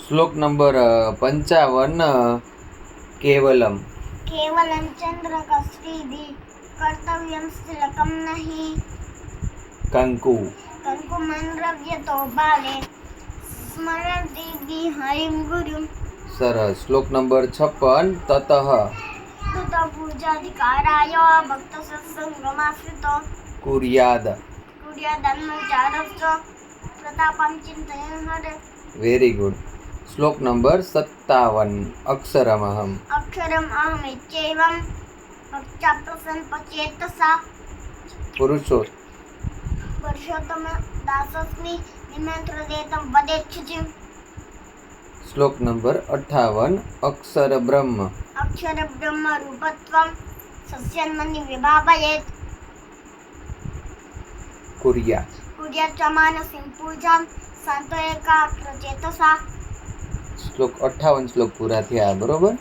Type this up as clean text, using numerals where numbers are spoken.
શ્લોક નંબર 55 કેવલમ केवलं चन्द्रकस्त्रीदि कर्तव्यं तिलकं नहि કંકુ कंकुमन्द्रव्यतो बाले स्मरति हरिं गुरुं સરસ. શ્લોક નંબર 56 તતઃ तुत पूजाधिकाराय भक्तसत्सङ्गमाश्रितो કુર્યાદ. कुर्यादन्नचारश्च प्रतापं चिन्तयन् हरे વેરી ગુડ. શ્લોક નંબર 57 અક્ષરમહમ अक्षरम् अहमित्येवं भक्त्या प्रसन्नचेतसा पुरुषोत्तम दासस्मि निमन्त्रयेतं वदेच्छुचिं શ્લોક નંબર 58 અક્ષર બ્રહ્મ अक्षरब्रह्मरूपत्वं सस्यन्मनि विभावयेत् કુર્યા. कुर्याच्च मानसीं पूजां शान्तो एकाग्रचेतसा શ્લોક 58 શ્લોક પૂરા થયા. બરોબર.